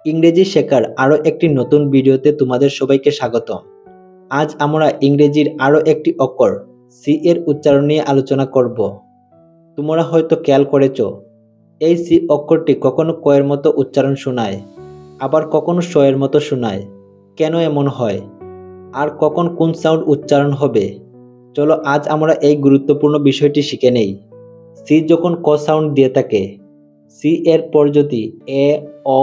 ইংরেজি শেখার আরও একটি নতুন ভিডিওতে তোমাদের সবাইকে স্বাগতম। আজ আমরা ইংরেজির আরও একটি অক্ষর সি এর উচ্চারণ নিয়ে আলোচনা করব। তোমরা হয়তো খেয়াল করেছ, এই সি অক্ষরটি কখনো ক এর মতো উচ্চারণ শোনায়, আবার কখনো স এর মতো শোনায়। কেন এমন হয়, আর কখন কোন সাউন্ড উচ্চারণ হবে, চলো আজ আমরা এই গুরুত্বপূর্ণ বিষয়টি শিখে নেই। সি যখন ক সাউন্ড দিয়ে থাকে, সি এর পর যদি এ, ও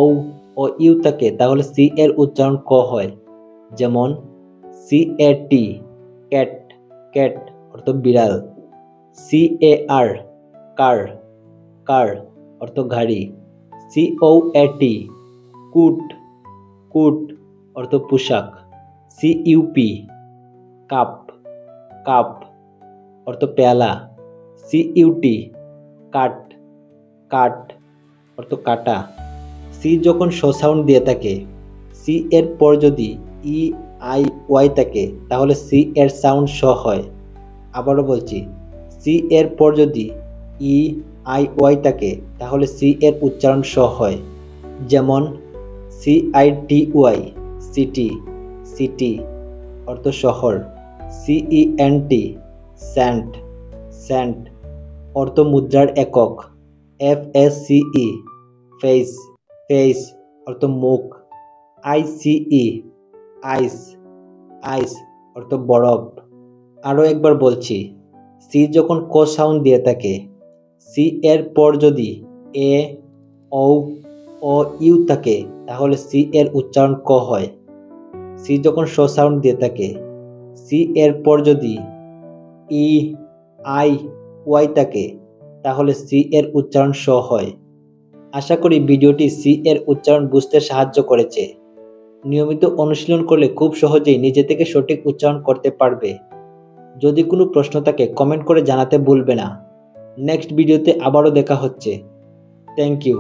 ও ইউ থাকে, তাহলে সি এর উচ্চারণ ক হয়। যেমন সি এ টি ক্যাট, ক্যাট অর্থ বিড়াল। সি এ আর কার, কার অর্থ গাড়ি। সি ও এ টি কুট, কুট অর্থ পোশাক। C U P cup, cup অর্থ পেয়ালা। সি ইউ টি কাট, কাট অর্থ কাটা। সি যখন স সাউন্ড দিয়ে থাকে, সি এর পর যদি ই আই ওয়াই থাকে, তাহলে সি এর সাউন্ড স হয়। আবারও বলছি, সি এর পর যদি ই আই ওয়াই থাকে, তাহলে সি এর উচ্চারণ স হয়। যেমন C I T Y city, city অর্থ শহর। সিই এন টি স্যান্ট, স্যান্ট অর্থ মুদ্রার একক। এফ এস সিই ফেস, ফেস অর্থ মুখ। আইসিই আইস, আইস অর্থ বরফ। আরও একবার বলছি, সি যখন ক সাউন্ড দিয়ে থাকে, সি এর পর যদি এ, ও ইউ থাকে, তাহলে সি এর উচ্চারণ ক হয়। সি যখন স সাউন্ড দিয়ে থাকে, সি এর পর যদি ই আই ওয়াই থাকে, তাহলে সি এর উচ্চারণ স হয়। আশা করি ভিডিওটি সি এর উচ্চারণ বুঝতে সাহায্য করেছে। নিয়মিত অনুশীলন করলে খুব সহজেই নিজে থেকে সঠিক উচ্চারণ করতে পারবে। যদি কোনো প্রশ্ন থাকে কমেন্ট করে জানাতে ভুলবে না। নেক্সট ভিডিওতে আবারও দেখা হচ্ছে। Thank you.